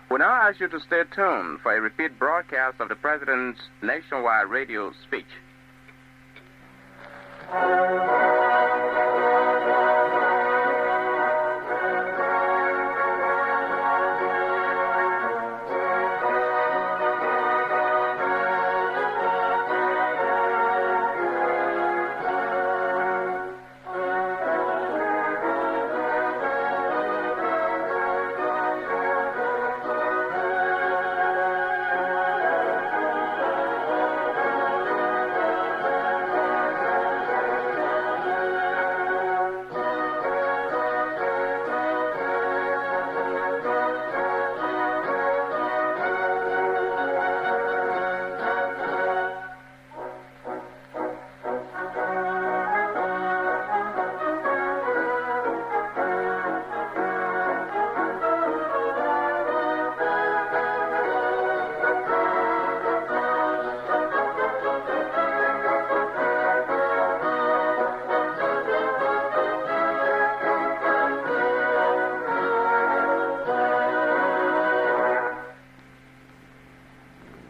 We now ask you to stay tuned for a repeat broadcast of the President's nationwide radio speech.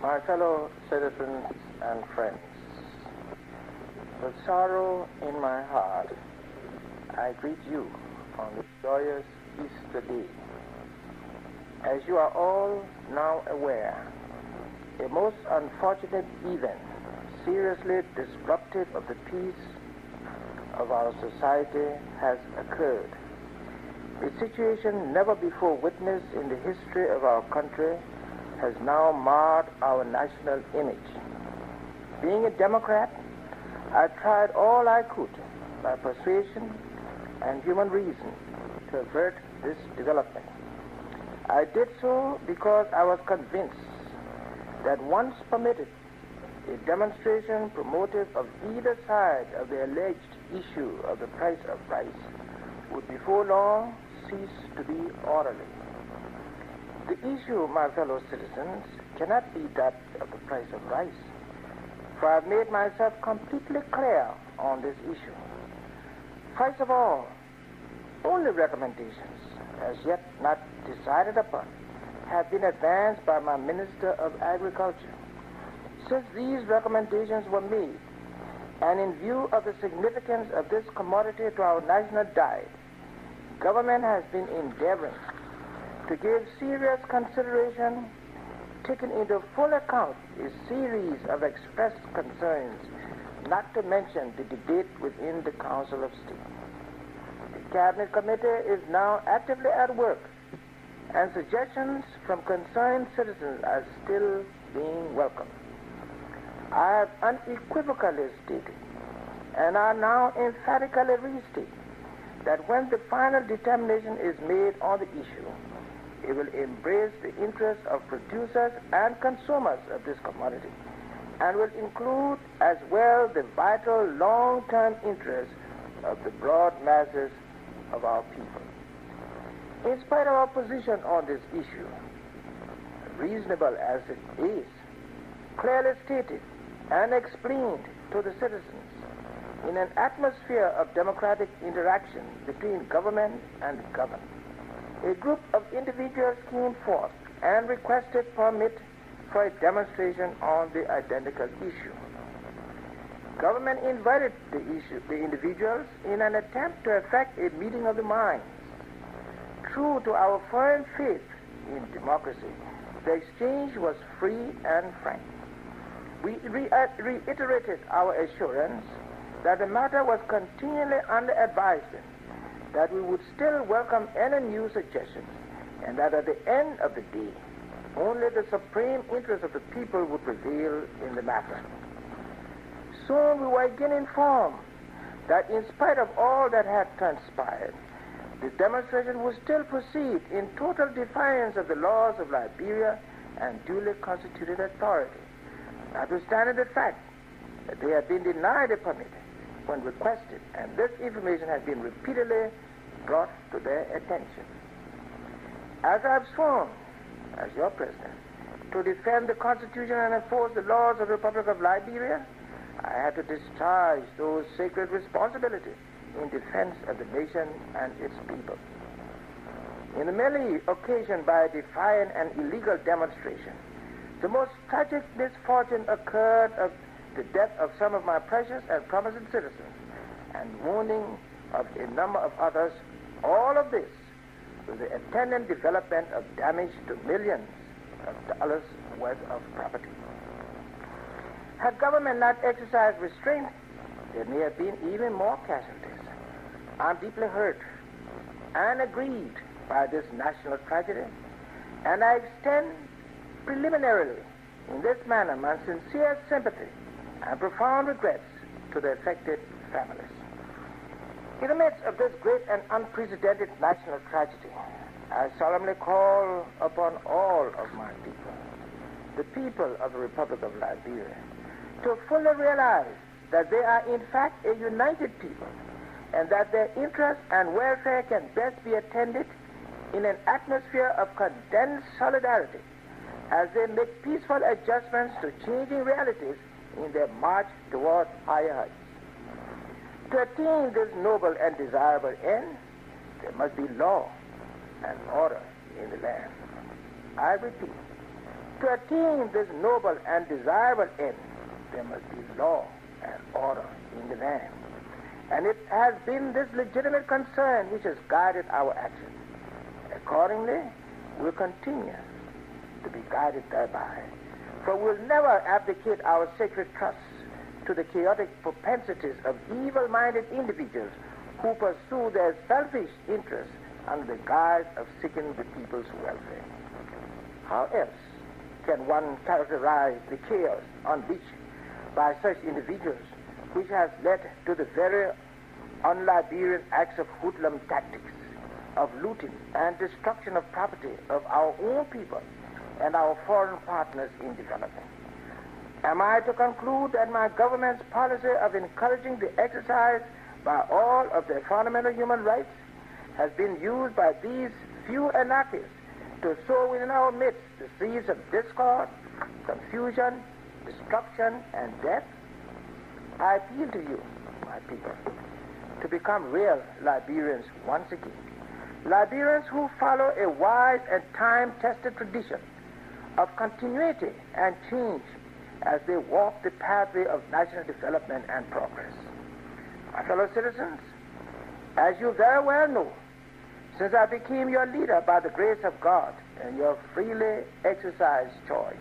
My fellow citizens and friends, with sorrow in my heart, I greet you on this joyous Easter day. As you are all now aware, a most unfortunate event seriously disruptive of the peace of our society has occurred. A situation never before witnessed in the history of our country has now marred our national image. Being a Democrat, I tried all I could by persuasion and human reason to avert this development. I did so because I was convinced that once permitted, a demonstration promotive of either side of the alleged issue of the price of rice would before long cease to be orderly. The issue, my fellow citizens, cannot be that of the price of rice, for I have made myself completely clear on this issue. First of all, only recommendations, as yet not decided upon, have been advanced by my Minister of Agriculture. Since these recommendations were made, and in view of the significance of this commodity to our national diet, government has been endeavoring to give serious consideration, taking into full account a series of expressed concerns, not to mention the debate within the Council of State. The Cabinet Committee is now actively at work, and suggestions from concerned citizens are still being welcomed. I have unequivocally stated, and I now emphatically restate, that when the final determination is made on the issue, it will embrace the interests of producers and consumers of this commodity, and will include as well the vital long-term interests of the broad masses of our people. In spite of our position on this issue, reasonable as it is, clearly stated and explained to the citizens in an atmosphere of democratic interaction between government and governed, a group of individuals came forth and requested permit for a demonstration on the identical issue. Government invited the individuals in an attempt to effect a meeting of the minds. True to our firm faith in democracy, the exchange was free and frank. We reiterated our assurance that the matter was continually under advisement, that we would still welcome any new suggestions, and that at the end of the day, only the supreme interest of the people would prevail in the matter. Soon we were again informed that in spite of all that had transpired, the demonstration would still proceed in total defiance of the laws of Liberia and duly constituted authority, notwithstanding the fact that they had been denied a permit when requested, and this information has been repeatedly brought to their attention. As I have sworn, as your president, to defend the Constitution and enforce the laws of the Republic of Liberia, I had to discharge those sacred responsibilities in defense of the nation and its people. in the melee occasioned by a defiant and illegal demonstration, the most tragic misfortune occurred of the death of some of my precious and promising citizens and wounding of a number of others, all of this with the attendant development of damage to millions of dollars worth of property. Had government not exercised restraint, there may have been even more casualties. I'm deeply hurt and aggrieved by this national tragedy, and I extend preliminarily in this manner my sincere sympathy and profound regrets to the affected families. In the midst of this great and unprecedented national tragedy, I solemnly call upon all of my people, the people of the Republic of Liberia, to fully realize that they are in fact a united people and that their interests and welfare can best be attended in an atmosphere of condensed solidarity as they make peaceful adjustments to changing realities in their march toward higher heights. To attain this noble and desirable end, there must be law and order in the land. I repeat, to attain this noble and desirable end, there must be law and order in the land. And it has been this legitimate concern which has guided our actions. Accordingly, we'll continue to be guided thereby, for we'll never abdicate our sacred trusts to the chaotic propensities of evil-minded individuals who pursue their selfish interests under the guise of seeking the people's welfare. How else can one characterize the chaos unleashed by such individuals, which has led to the very un-Liberian acts of hoodlum tactics, of looting and destruction of property of our own people and our foreign partners in development? Am I to conclude that my government's policy of encouraging the exercise by all of their fundamental human rights has been used by these few anarchists to sow within our midst the seeds of discord, confusion, destruction, and death? I appeal to you, my people, to become real Liberians once again. Liberians who follow a wise and time-tested tradition of continuity and change as they walk the pathway of national development and progress. My fellow citizens, as you very well know, since I became your leader by the grace of God and your freely exercised choice,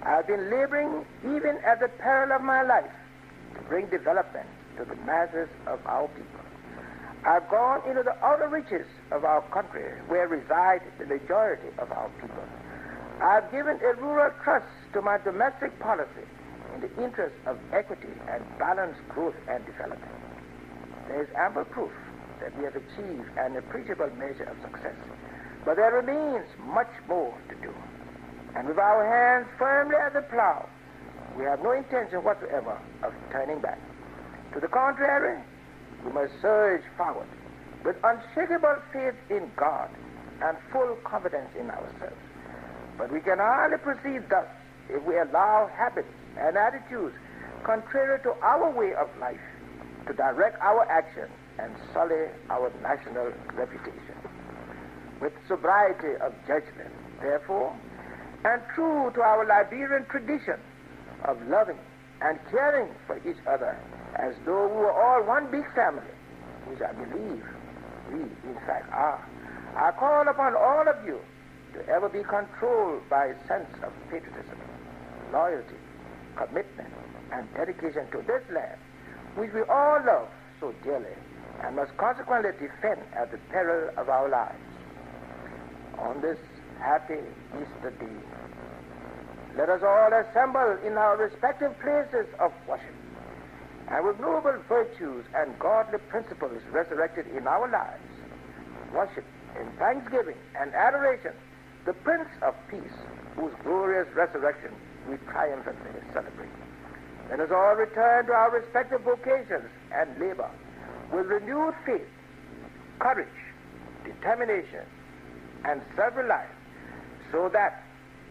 I have been laboring even at the peril of my life to bring development to the masses of our people. I've gone into the outer reaches of our country where reside the majority of our people. I've given a rural trust to my domestic policy in the interest of equity and balanced growth and development. There is ample proof that we have achieved an appreciable measure of success, but there remains much more to do. And with our hands firmly at the plow, we have no intention whatsoever of turning back. To the contrary, we must surge forward with unshakable faith in God and full confidence in ourselves. But we can hardly proceed thus if we allow habits and attitudes contrary to our way of life to direct our action and sully our national reputation. With sobriety of judgment, therefore, and true to our Liberian tradition of loving and caring for each other as though we were all one big family, which I believe we in fact are, I call upon all of you to ever be controlled by a sense of patriotism, loyalty, commitment, and dedication to this land, which we all love so dearly and must consequently defend at the peril of our lives. On this happy Easter day, let us all assemble in our respective places of worship, and with noble virtues and godly principles resurrected in our lives, worship in thanksgiving and adoration the Prince of Peace, whose glorious resurrection we triumphantly celebrate. Let us all return to our respective vocations and labor with renewed faith, courage, determination, and self-reliance, so that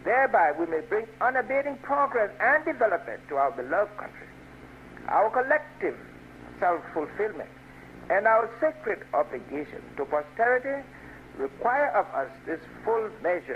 thereby we may bring unabating progress and development to our beloved country. Our collective self-fulfillment and our sacred obligation to posterity require of us this full measure